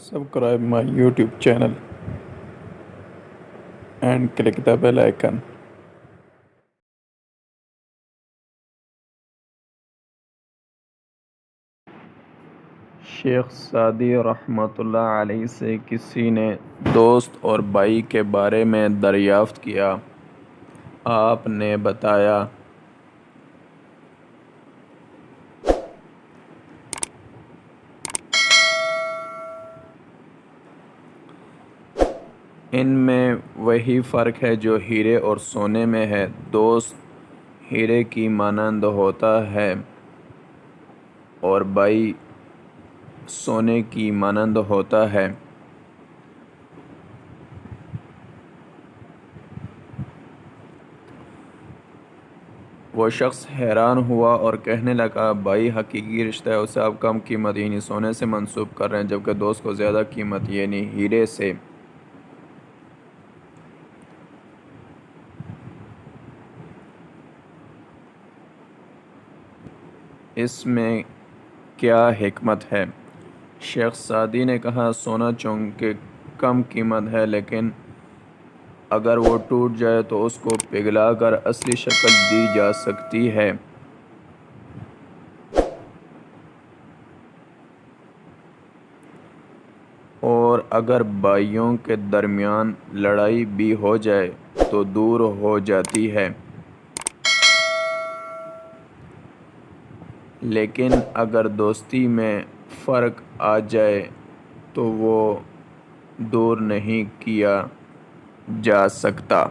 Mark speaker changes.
Speaker 1: Subscribe my YouTube channel and click the bell icon. Sheikh Saadi رحمۃ اللہ علیہ سے کسی نے دوست اور بھائی کے بارے میں دریافت کیا۔ آپ نے بتایا ان میں وہی فرق ہے جو ہیرے اور سونے میں ہے۔ دوست ہیرے کی مانند ہوتا ہے اور بھائی سونے کی مانند ہوتا ہے۔ وہ شخص حیران ہوا اور کہنے لگا، بھائی حقیقی رشتہ ہے، اسے آپ کم قیمت یعنی سونے سے منسوب کر رہے ہیں، جبکہ دوست کو زیادہ قیمت یعنی ہیرے سے۔ اس میں کیا حکمت ہے؟ شیخ سعدی نے کہا، سونا چونکہ کم قیمت ہے لیکن اگر وہ ٹوٹ جائے تو اس کو پگھلا کر اصلی شکل دی جا سکتی ہے، اور اگر بھائیوں کے درمیان لڑائی بھی ہو جائے تو دور ہو جاتی ہے، لیکن اگر دوستی میں فرق آ جائے تو وہ دور نہیں کیا جا سکتا۔